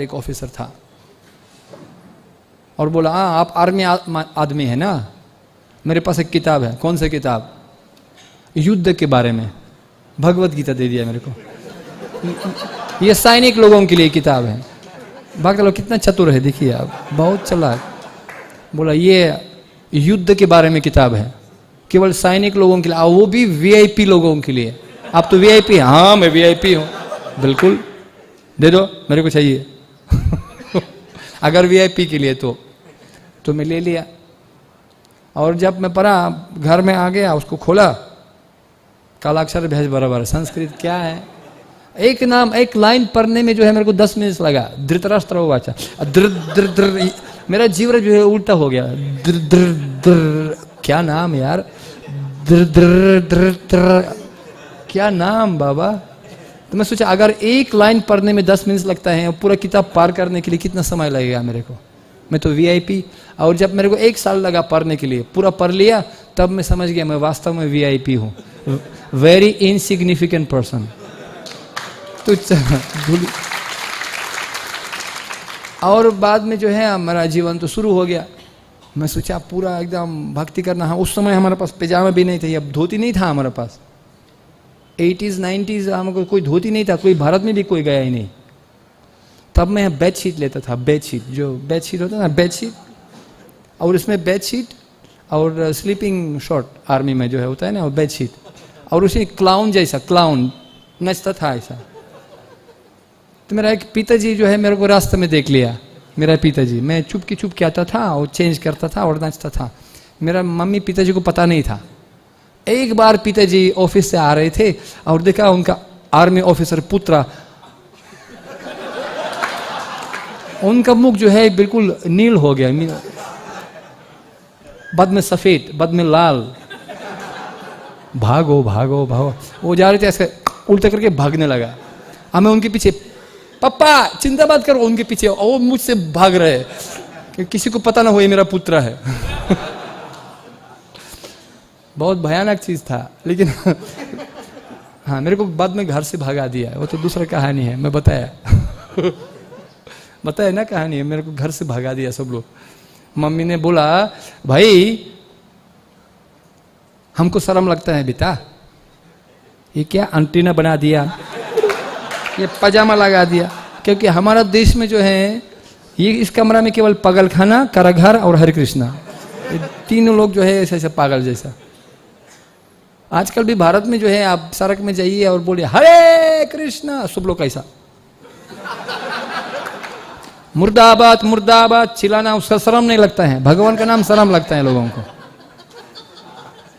एक ऑफिसर था और बोला हाँ आप आर्मी आदमी है ना, मेरे पास एक किताब है। कौन सी किताब? युद्ध के बारे में, भगवत गीता दे दिया मेरे को। ये सैनिक लोगों के लिए किताब है। बाकी लोग कितना चतुर है देखिए आप, बहुत चालाक। बोला ये युद्ध के बारे में किताब है, केवल सैनिक लोगों के लिए, वो भी वीआईपी लोगों के लिए। आप तो वीआईपी? हाँ मैं वीआईपी हूँ। बिल्कुल दे दो, मेरे को चाहिए। अगर वीआईपी के लिए तो मैं ले लिया। और जब मैं पढ़ा, घर में आ गया, उसको खोला, कालाक्षर भैज बराबर संस्कृत क्या है, एक नाम एक लाइन पढ़ने में जो है मेरे को 10 मिनट लगा। धृतराष्ट्र वाचा, मेरा जीवन जो है उल्टा हो गया। क्या नाम यार, क्या नाम बाबा। तो मैं सोचा अगर एक लाइन पढ़ने में 10 मिनट लगता है, पूरा किताब पार करने के लिए कितना समय लगेगा मेरे को। मैं तो वीआईपी। और जब मेरे को 1 साल लगा पढ़ने के लिए, पूरा पढ़ लिया, तब मैं समझ गया मैं वास्तव में वीआईपी हूँ, वेरी इनसिग्निफिकेंट पर्सन। तो और बाद में जो है मेरा जीवन तो शुरू हो गया। मैं सोचा पूरा एकदम भक्ति करना है। उस समय हमारे पास पैजामा भी नहीं थे, अब धोती नहीं था हमारे पास। 80s 90s हमको कोई धोती नहीं था, कोई भारत में भी कोई गया ही नहीं। तब मैं बेडशीट लेता था, बेडशीट जो बेडशीट होता है ना, बेडशीट, और इसमें बेडशीट और स्लीपिंग शॉर्ट, आर्मी में जो है होता है ना वो बेडशीट, और उसे क्लाउन जैसा क्लाउन नचता था ऐसा। तो मेरा एक पिताजी जो है मेरे को रास्ते में देख लिया, मेरा पिताजी, मैं चुप के आता था और चेंज करता था और नाचता था। मेरा मम्मी पिताजी को पता नहीं था। एक बार पिताजी ऑफिस से आ रहे थे और देखा उनका आर्मी ऑफिसर पुत्र, उनका मुख जो है बिल्कुल नील हो गया, बाद में सफेद, बाद में लाल। भागो भागो भागो, वो जा रहे थे ऐसे उल्टा करके भागने लगा। हमें उनके पीछे, पापा चिंता मत करो, उनके पीछे, और वो मुझसे भाग रहे कि किसी को पता ना हो ये मेरा पुत्र है। बहुत भयानक चीज था, लेकिन हाँ मेरे को बाद में घर से भगा दिया। वो तो दूसरा कहानी है, मैं बताया बताया ना कहानी है। मेरे को घर से भगा दिया सब लोग। मम्मी ने बोला भाई हमको शर्म लगता है बेटा, ये क्या अंटीना बना दिया, ये पजामा लगा दिया। क्योंकि हमारा देश में जो है ये इस कमरा में केवल पागल खाना, कारागार और हरे कृष्णा, ये तीनों लोग जो है ऐसे ऐसे पागल जैसा। आजकल भी भारत में जो है आप सड़क में जाइए और बोलिए हरे कृष्णा, सब लोग कैसा मुर्दाबाद मुर्दाबाद चिल्लाना, उसका शर्म नहीं लगता है। भगवान का नाम शर्म लगता है लोगों को।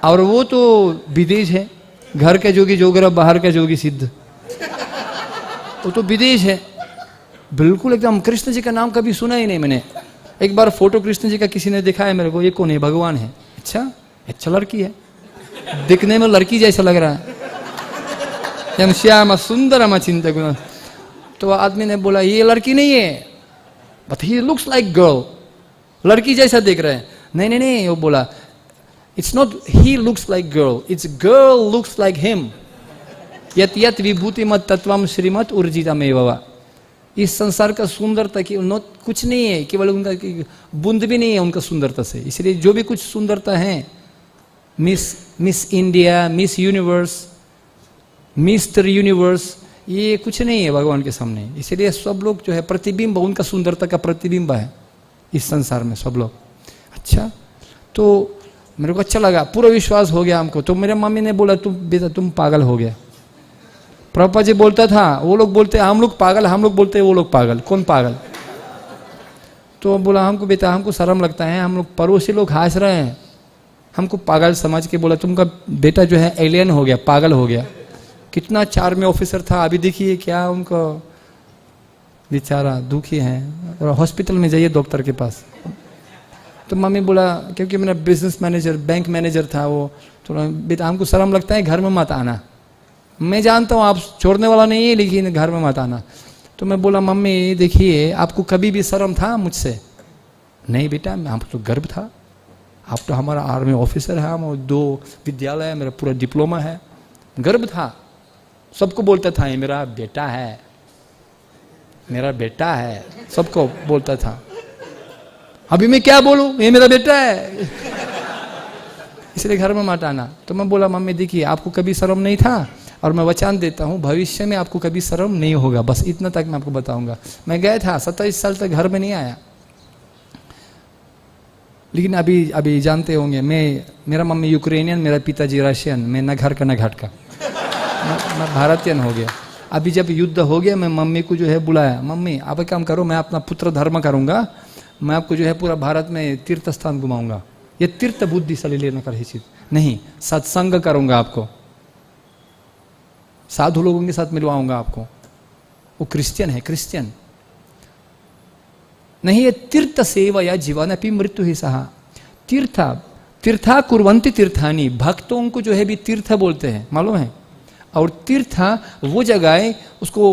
और वो तो विदेश है, घर का जोगी जोगरा बाहर का जोगी सिद्ध, वो तो विदेश है बिल्कुल एकदम। कृष्ण जी का नाम कभी सुना ही नहीं मैंने। एक बार फोटो कृष्ण जी का किसी ने दिखाया मेरे को, ये कौन है? भगवान है। अच्छा लड़की है, दिखने में लड़की जैसा लग रहा है, श्याम सुंदर चिंतक। तो आदमी ने बोला ये लड़की नहीं है, but he looks like girl, लड़की जैसा देख रहे हैं। नहीं, वो बोला it's not he looks like girl, it's girl looks like him. यत यत विभूति मत तत्वम श्रीमत उर्जिता मेवा। इस संसार का सुंदरता की कुछ नहीं है, केवल उनका बूंद भी नहीं है उनका सुंदरता से। इसलिए जो भी कुछ सुंदरता है, miss India, miss universe, mister universe, ये कुछ नहीं है भगवान के सामने। इसलिए सब लोग जो है प्रतिबिंब, उनका सुंदरता का प्रतिबिंब है इस संसार में सब लोग। अच्छा, तो मेरे को अच्छा लगा, पूरा विश्वास हो गया हमको। तो मेरे मम्मी ने बोला तुम बेटा तुम पागल हो गया। प्रभुपाद जी बोलता था, वो लोग बोलते हम लोग पागल, हम लोग बोलते वो लोग पागल, कौन पागल? तो बोला हमको बेटा हमको शर्म लगता है, हम लोग पड़ोसी लोग हंस रहे हैं, हमको पागल समझ के बोला तुमका बेटा जो है एलियन हो गया, पागल हो गया। कितना चार में ऑफिसर था, अभी देखिए क्या उनको बेचारा दुखी है, और हॉस्पिटल में जाइए डॉक्टर के पास। तो मम्मी बोला, क्योंकि मेरा बिजनेस मैनेजर, बैंक मैनेजर था वो, तो बेटा हमको शर्म लगता है, घर में मत आना। मैं जानता हूँ आप छोड़ने वाला नहीं है, लेकिन घर में मत आना। तो मैं बोला मम्मी देखिए आपको कभी भी शर्म था मुझसे? नहीं बेटा हमको तो गर्व था, आप तो हमारा आर्मी ऑफिसर है, हम 2 विद्यालय है, मेरा पूरा डिप्लोमा है, गर्व था, सबको बोलता था ये मेरा बेटा है। मेरा बेटा है, सबको बोलता था। अभी मैं क्या बोलूं, ये मेरा बेटा है, इसलिए घर में मत आना। तो मैं बोला मम्मी देखिए आपको कभी शर्म नहीं था और मैं वचन देता हूँ भविष्य में आपको कभी शर्म नहीं होगा, बस इतना तक मैं आपको बताऊंगा। मैं गया था 27 साल तक घर में नहीं आया। लेकिन अभी जानते होंगे मेरा मम्मी यूक्रेनियन, मेरा पिताजी रशियन, मैं न घर का न घाट का, मैं भारतीयन हो गया। अभी जब युद्ध हो गया मैं मम्मी को जो है बुलाया, मम्मी आप एक काम करो, मैं अपना पुत्र धर्म करूंगा, मैं आपको जो है पूरा भारत में तीर्थ स्थान घुमाऊंगा। ये तीर्थ बुद्धि से लेना कर चीज नहीं, सत्संग करूंगा, आपको साधु लोगों के साथ मिलवाऊंगा आपको। वो क्रिश्चियन है, क्रिश्चियन नहीं। ये तीर्थ सेवा या जीवन अपनी मृत्यु ही सहा। तीर्था कुर्वन्ति तीर्थानी, भक्तों को जो है भी तीर्थ बोलते हैं, मालूम है। और तीर्थ वो जगह है, उसको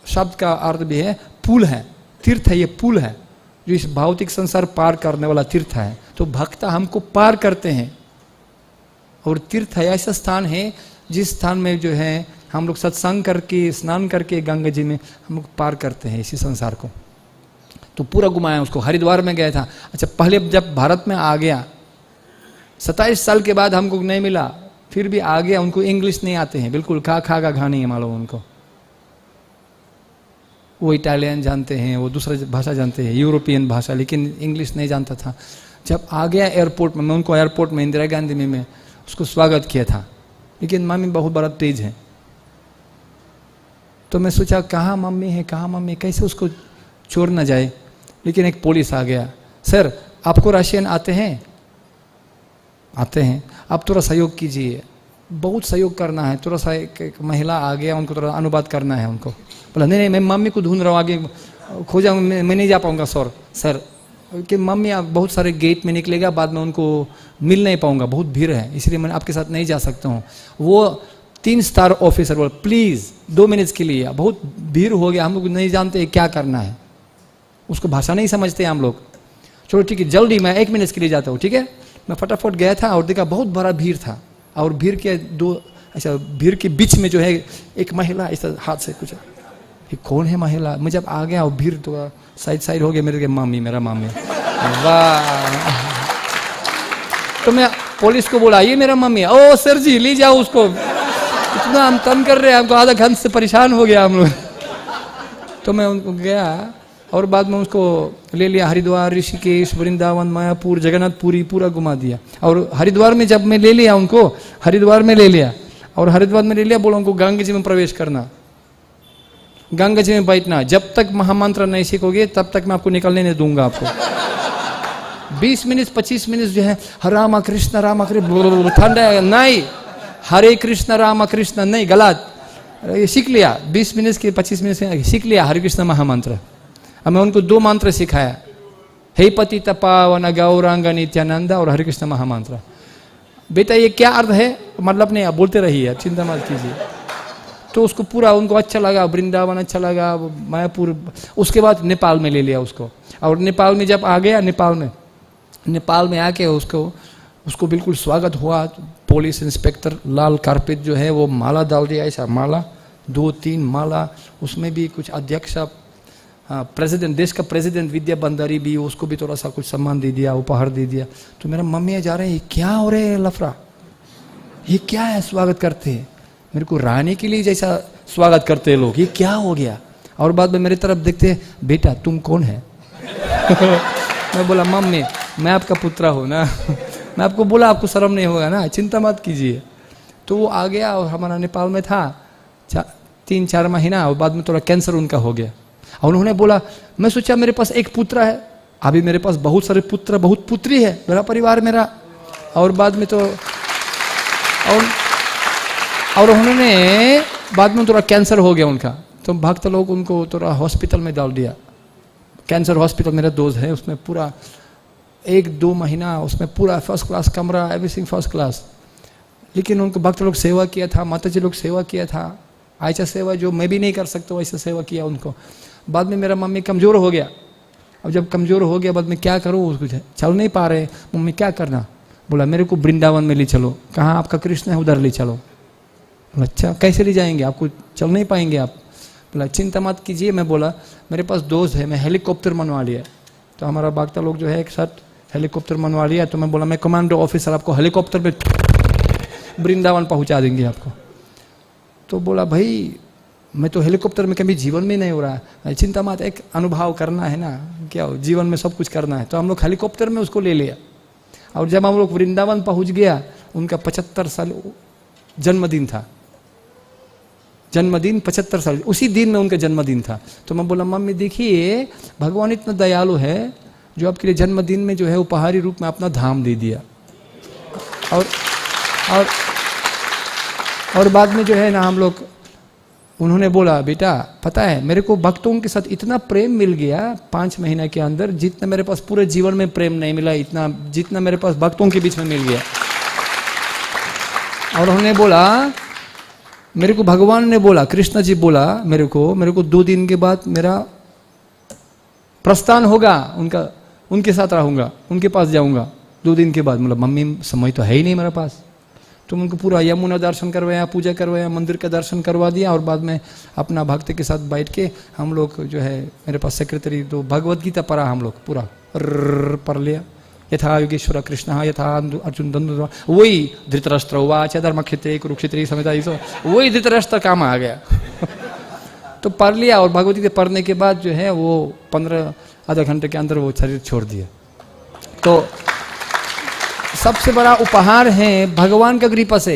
शब्द का अर्थ भी है पुल है। तीर्थ ये पुल है जो इस भौतिक संसार पार करने वाला तीर्थ है। तो भक्त हमको पार करते हैं। और तीर्थ ऐसा स्थान है जिस स्थान में जो है हम लोग सत्संग करके स्नान करके गंगा जी में हम लोग पार करते हैं इसी संसार को। तो पूरा घुमाया उसको। हरिद्वार में गया था। अच्छा, पहले जब भारत में आ गया 27 साल के बाद हमको नहीं मिला, फिर भी आ गया। उनको इंग्लिश नहीं आते हैं बिल्कुल, खा का घा नहीं है मालूम उनको। वो इटालियन जानते हैं, वो दूसरा भाषा जानते हैं, यूरोपियन भाषा, लेकिन इंग्लिश नहीं जानता था। जब आ गया एयरपोर्ट में, मैं उनको एयरपोर्ट में इंदिरा गांधी में मैं उसको स्वागत किया था। लेकिन मम्मी बहुत बड़ा तेज है, तो मैं सोचा कहाँ मम्मी है, कहाँ मम्मी, कैसे उसको चोर न जाए। लेकिन एक पुलिस आ गया, सर आपको रशियन आते हैं? आते हैं। आप थोड़ा सहयोग कीजिए, बहुत सहयोग करना है, थोड़ा सा। एक महिला आ गया, उनको थोड़ा अनुवाद करना है उनको। बोला नहीं मैं मम्मी को ढूंढ रहा हूँ, आगे खोजा, मैं नहीं जा पाऊंगा सर कि मम्मी आप बहुत सारे गेट में निकलेगा, बाद में उनको मिल नहीं पाऊंगा, बहुत भीड़ है, इसलिए मैं आपके साथ नहीं जा सकता हूँ। वो 3 स्टार ऑफिसर बोला प्लीज़ 2 मिनट्स के लिए, बहुत भीड़ हो गया, हम लोग नहीं जानते क्या करना है, उसको भाषा नहीं समझते हम लोग। चलो ठीक है, जल्दी मैं 1 मिनट के लिए जाता हूँ, ठीक है। मैं फटाफट गया था और देखा बहुत बड़ा भीड़ था। और भीड़ के भीड़ के बीच में जो है एक महिला ऐसा हाथ से कुछ, ये कौन है महिला। मैं जब आ गया और भीड़ तो साइड हो गया, मेरे मामी, मेरा मामी। वाह। तो मैं पुलिस को बोला ये मेरा मम्मी है। ओ सर जी ले जाओ उसको, इतना हम तंग कर रहे हैं, हमको आधा घंटे से परेशान हो गया हम लोग। तो मैं उनको गया और बाद में उसको ले लिया, हरिद्वार, ऋषिकेश, वृंदावन, मायापुर, जगन्नाथपुरी पूरा घुमा दिया। और हरिद्वार में जब मैं ले लिया उनको, हरिद्वार में ले लिया और हरिद्वार में ले लिया, बोला उनको गंगा जी में प्रवेश करना, गंगा जी में बैठना, जब तक महामंत्र नहीं सीखोगे तब तक मैं आपको निकलने नहीं दूंगा। आपको 20 मिनट 25 मिनट जो है राम कृष्ण ठंडा नहीं, हरे कृष्ण राम कृष्ण नहीं, गलत। ये सीख लिया 20 मिनट के 25 मिनट से सीख लिया हरे कृष्ण महामंत्र। अब मैं उनको 2 मंत्र सिखाया, हे पतित पावन गौरांग नित्यानंद और हरे कृष्ण महामंत्र। बेटा ये क्या अर्थ है, मतलब नहीं, आप बोलते रहिए, चिंता मत कीजिए। तो उसको पूरा उनको अच्छा लगा, वृंदावन अच्छा लगा, मायापुर। उसके बाद नेपाल में ले लिया उसको। और नेपाल में जब आ गया, नेपाल में आके उसको बिल्कुल स्वागत हुआ। पुलिस इंस्पेक्टर लाल कारपेट जो है वो माला डाल दिया, ऐसा माला 2-3 माला, उसमें भी कुछ अध्यक्ष प्रेसिडेंट, देश का प्रेसिडेंट विद्या बंदरी भी, उसको भी थोड़ा सा कुछ सम्मान दे दिया, उपहार दे दिया। तो मेरा मम्मी जा रहे हैं, ये क्या हो रहे है लफड़ा, ये क्या है, स्वागत करते हैं मेरे को रानी के लिए जैसा स्वागत करते हैं लोग, ये क्या हो गया। और बाद में मेरी तरफ देखते हैं, बेटा तुम कौन है। मैं बोला मम्मी मैं आपका पुत्र हूँ ना, मैं आपको बोला आपको शर्म नहीं होगा ना, चिंता मत कीजिए। तो वो आ गया और हमारा नेपाल में था 3-4 महीना, और बाद में थोड़ा कैंसर उनका हो गया। और उन्होंने बोला, मैं सोचा मेरे पास एक पुत्र है, अभी मेरे पास बहुत सारे पुत्र बहुत पुत्री है, मेरा परिवार मेरा। और बाद में तो और उन्होंने बाद में थोड़ा कैंसर हो गया उनका, तो भक्त लोग उनको थोड़ा हॉस्पिटल में डाल दिया, कैंसर हॉस्पिटल। मेरा दोस्त है, उसमें पूरा 1-2 महीना उसमें पूरा फर्स्ट क्लास कमरा, एवरीथिंग फर्स्ट क्लास। लेकिन उनको भक्त लोग सेवा किया था, माता जी लोग सेवा किया था, ऐसा सेवा जो मैं भी नहीं कर सकता वैसा सेवा किया उनको। बाद में मेरा मम्मी कमज़ोर हो गया। अब जब कमज़ोर हो गया, बाद में क्या करूँ, उसको चल नहीं पा रहे, मम्मी क्या करना। बोला मेरे को वृंदावन में ले चलो। कहाँ आपका कृष्ण है, उधर ले चलो। अच्छा कैसे ले जाएंगे, आपको चल नहीं पाएंगे आप। बोला चिंता मत कीजिए। मैं बोला मेरे पास दोस्त है, मैं हेलीकॉप्टर मनवा लिया। तो हमारा बागता लोग जो है एक साथ हेलीकॉप्टर मनवा लिया। तो मैं बोला मैं कमांडो ऑफिसर, आपको हेलीकॉप्टर पे वृंदावन पहुंचा देंगे आपको। तो बोला भाई मैं तो हेलीकॉप्टर में कभी जीवन में नहीं हो रहा है, चिंता मत, एक अनुभव करना है ना, क्या हो जीवन में सब कुछ करना है। तो हम लोग हेलीकॉप्टर में उसको ले लिया। और जब हम लोग वृंदावन पहुंच गया, उनका 75 साल जन्मदिन था। जन्मदिन 75 साल, उसी दिन में उनका जन्मदिन था। तो मैं बोला मम्मी देखिए भगवान इतना दयालु है जो आपके लिए जन्मदिन में जो है उपहारी रूप में अपना धाम दे दिया। और बाद में जो है ना हम लोग, उन्होंने बोला बेटा पता है मेरे को भक्तों के साथ इतना प्रेम मिल गया 5 महीने के अंदर, जितना मेरे पास पूरे जीवन में प्रेम नहीं मिला, इतना जितना मेरे पास भक्तों के बीच में मिल गया। और उन्होंने बोला मेरे को भगवान ने बोला, कृष्ण जी बोला मेरे को 2 दिन के बाद मेरा प्रस्थान होगा, उनके साथ रहूंगा, उनके पास जाऊंगा 2 दिन के बाद। मतलब मम्मी समय तो है ही नहीं मेरे पास। तुम उनको पूरा यमुना दर्शन करवाया, पूजा करवाया, मंदिर का दर्शन करवा दिया। और बाद में अपना भक्त के साथ बैठ के हम लोग जो है मेरे पास सेक्रेटरी, तो भगवत गीता पढ़ा हम लोग पूरा पढ़ लिया। यथा योगेश्वर कृष्ण यथा अर्जुन द्वंद्व, वही धृतराष्ट्र उवाच धर्मक्षेत्रे कुरुक्षेत्रे समेता, वही धृतराष्ट्र काम आ गया। तो पढ़ लिया। और भगवत गीता पढ़ने के बाद जो है वो 15 आधा घंटे के अंदर वो शरीर छोड़ दिया। तो सबसे बड़ा उपहार है भगवान का कृपा से